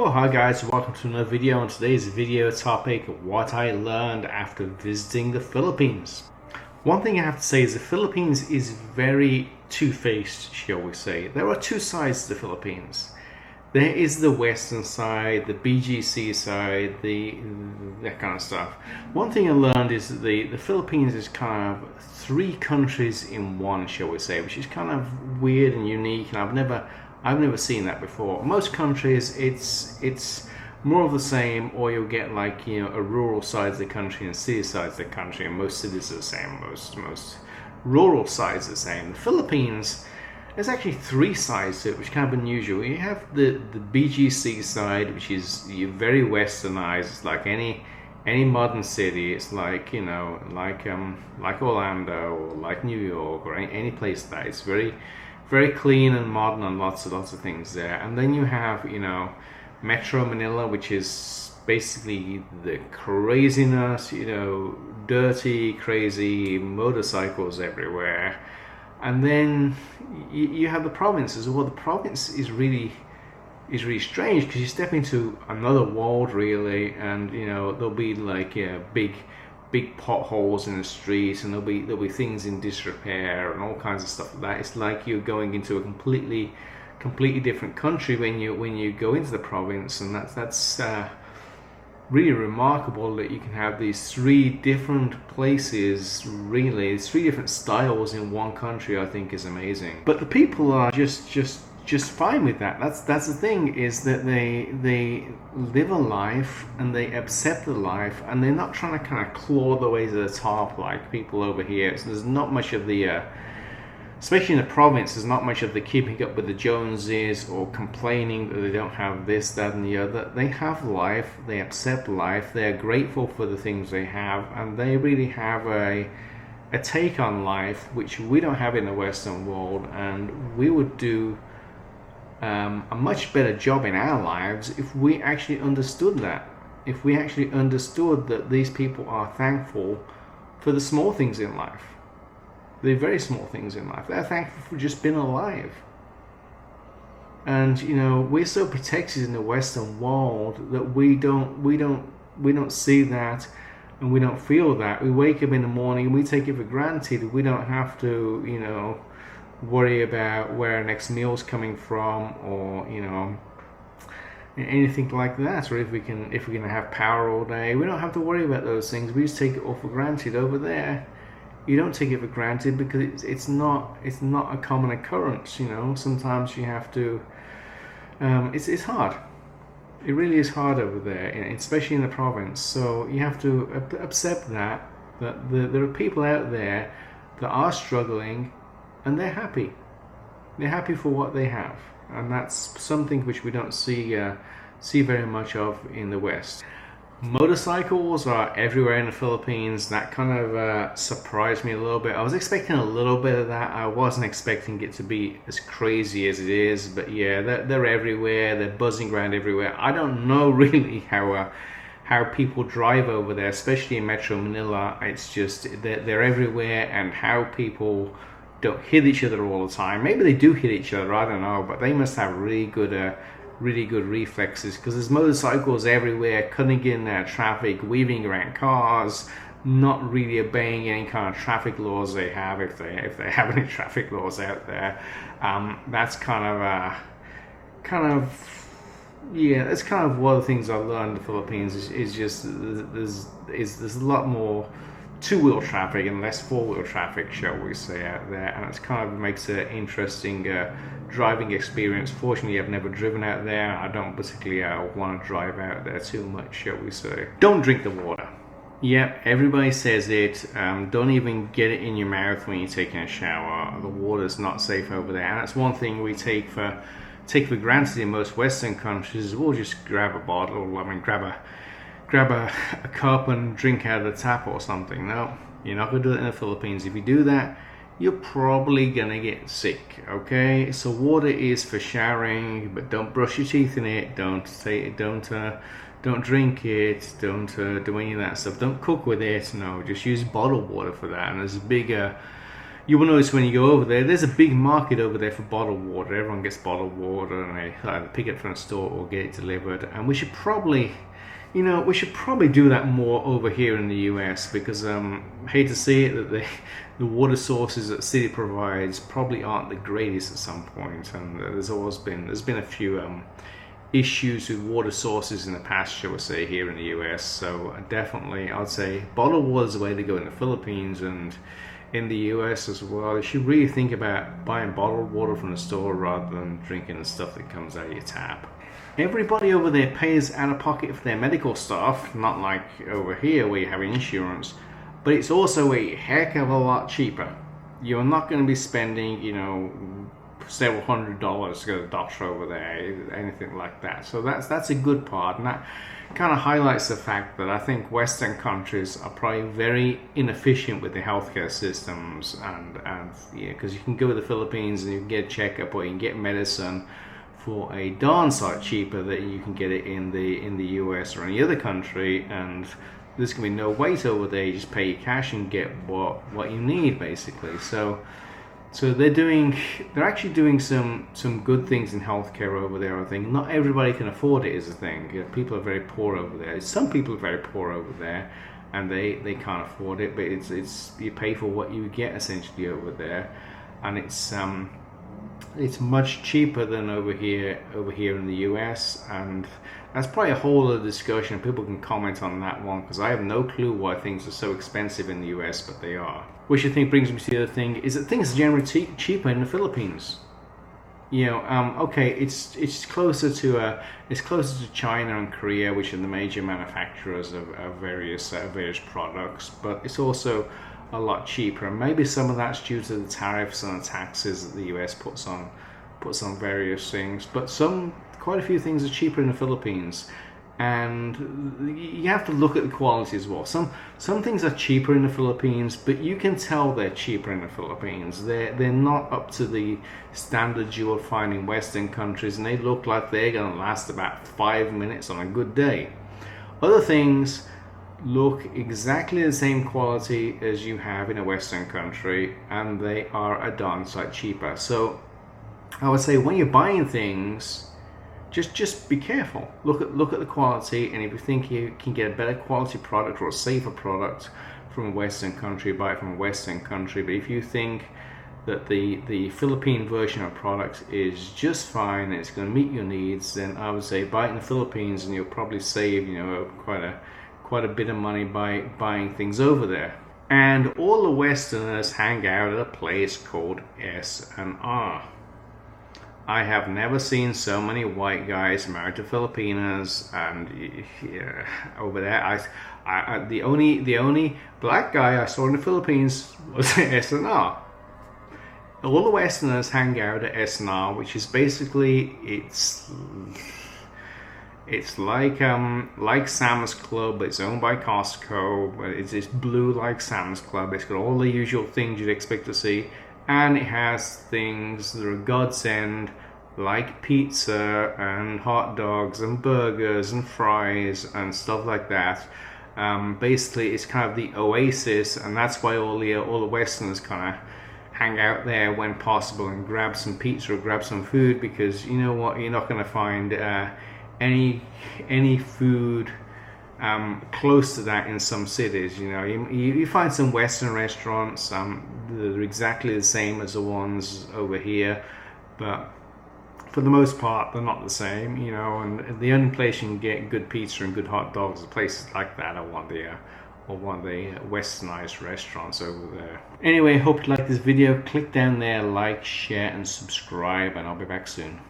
Oh, hi guys, welcome to another video. On today's video topic, what I learned after visiting the Philippines. One thing I have to say is the Philippines is very two-faced, shall we say. There are two sides to the Philippines. There is the western side, the BGC side, that kind of stuff. One thing I learned is that the Philippines is kind of three countries in one, shall we say, which is kind of weird and unique, and I've never seen that before. Most countries, it's more of the same, or you'll get like, you know, a rural side of the country and city sides of the country, and most cities are the same. Most rural sides are the same. The Philippines, there's actually three sides to it, which is kind of unusual. You have the BGC side, which is very westernized. It's like any modern city. It's like, you know, like Orlando or like New York or any place like that. It's very clean and modern and lots of things there. And then you have, you know, Metro Manila, which is basically the craziness, you know, dirty, crazy motorcycles everywhere. And then you have the provinces. Well, the province is really strange because you step into another world really, and you know there'll be like big potholes in the streets, and there'll be things in disrepair and all kinds of stuff like that. It's like you're going into a completely different country when you go into the province, and that's really remarkable that you can have these three different places, really three different styles in one country. I think is amazing. But the people are just fine with that. That's the thing, is that they live a life and they accept the life, and they're not trying to kind of claw their way to the top like people over here. So there's not much of the especially in the province, there's not much of the keeping up with the Joneses or complaining that they don't have this, that, and the other. They have life, they accept life, they're grateful for the things they have, and they really have a take on life which we don't have in the Western world, and we would do a much better job in our lives if we actually understood that. If we actually understood that these people are thankful for the small things in life. The very small things in life. They're thankful for just being alive. And you know, we're so protected in the Western world that we don't see that, and we don't feel that. We wake up in the morning and we take it for granted. We don't have to, you know, worry about where our next meal's coming from, or you know, anything like that, or if we're gonna have power all day. We don't have to worry about those things. We just take it all for granted. Over there, you don't take it for granted because it's not a common occurrence. You know, sometimes you have to. It's hard. It really is hard over there, especially in the province. So you have to accept that there are people out there that are struggling, and they're happy. They're happy for what they have, and that's something which we don't see very much of in the West. Motorcycles are everywhere in the Philippines. That kind of surprised me a little bit. I was expecting a little bit of that. I wasn't expecting it to be as crazy as it is, but yeah, they're everywhere. They're buzzing around everywhere. I don't know really how people drive over there, especially in Metro Manila. It's just they're everywhere, and how people don't hit each other all the time. Maybe they do hit each other, I don't know, but they must have really good reflexes, because there's motorcycles everywhere, cutting in traffic, weaving around cars, not really obeying any kind of traffic laws they have, if they have any traffic laws out there. That's kind of that's kind of one of the things I've learned in the Philippines is just there's a lot more two-wheel traffic and less four-wheel traffic, shall we say, out there, and it kind of makes an interesting driving experience. Fortunately, I've never driven out there. I don't particularly want to drive out there too much, shall we say. Don't drink the water. Yep, everybody says it. Don't even get it in your mouth when you're taking a shower. The water's not safe over there, and that's one thing we take for granted in most Western countries. We'll just grab a bottle, grab a cup and drink out of the tap or something. No, you're not going to do it in the Philippines. If you do that, you're probably going to get sick, okay? So water is for showering, but don't brush your teeth in it. Don't drink it. Don't do any of that stuff. Don't cook with it. No, just use bottled water for that. And there's you will notice when you go over there, there's a big market over there for bottled water. Everyone gets bottled water and they either pick it from the store or get it delivered. And we should probably, we should probably do that more over here in the US, because I hate to say it, that the water sources that the city provides probably aren't the greatest at some point. And there's been a few issues with water sources in the past, shall we say, here in the US. So definitely, I'd say bottled water is the way to go in the Philippines and in the US as well. You should really think about buying bottled water from the store rather than drinking the stuff that comes out of your tap. Everybody over there pays out of pocket for their medical stuff, not like over here where you have insurance, but it's also a heck of a lot cheaper. You're not going to be spending, several $100s to go to the doctor over there, anything like that. So that's a good part, and that kind of highlights the fact that I think Western countries are probably very inefficient with the healthcare systems, and because you can go to the Philippines and you can get a checkup or you can get medicine for a darn sight cheaper than you can get it in the US or any other country, and there's gonna be no wait over there. You just pay your cash and get what you need, basically. So they're actually doing some good things in healthcare over there. I think not everybody can afford it is the thing. People are very poor over there. Some people are very poor over there, and they can't afford it. But it's you pay for what you get essentially over there, and it's much cheaper than over here in the US, and that's probably a whole other discussion. People can comment on that one, because I have no clue why things are so expensive in the US, but they are. Which I think brings me to the other thing, is that things are generally cheaper in the Philippines. Okay, it's closer to China and Korea, which are the major manufacturers of various products, but it's also a lot cheaper. And maybe some of that's due to the tariffs and the taxes that the US puts on various things, but quite a few things are cheaper in the Philippines. And you have to look at the quality as well. Some things are cheaper in the Philippines, but you can tell they're cheaper in the Philippines. They're not up to the standards you will find in Western countries, and they look like they're going to last about 5 minutes on a good day. Other things look exactly the same quality as you have in a Western country, and they are a darn sight cheaper. So I would say when you're buying things, just be careful. Look at the quality, and if you think you can get a better quality product or a safer product from a Western country, buy it from a Western country. But if you think that the Philippine version of products is just fine and it's going to meet your needs, then I would say buy it in the Philippines, and you'll probably save quite a bit of money by buying things over there. And all the Westerners hang out at a place called S&R. I have never seen so many white guys married to Filipinas, and over there, the only black guy I saw in the Philippines was S&R. All the Westerners hang out at S&R, which is basically it's like Sam's Club, but it's owned by Costco. It's blue like Sam's Club. It's got all the usual things you'd expect to see. And it has things that are a godsend, like pizza and hot dogs and burgers and fries and stuff like that. Basically, it's kind of the oasis, and that's why all the Westerners kind of hang out there when possible and grab some pizza or grab some food, because you know what, you're not going to find any food close to that in some cities. You find some Western restaurants that are exactly the same as the ones over here, but for the most part they're not the same. And the only place you can get good pizza and good hot dogs are places like that, or one of the westernized restaurants over there. Anyway, hope you like this video. Click down there, like, share and subscribe, and I'll be back soon.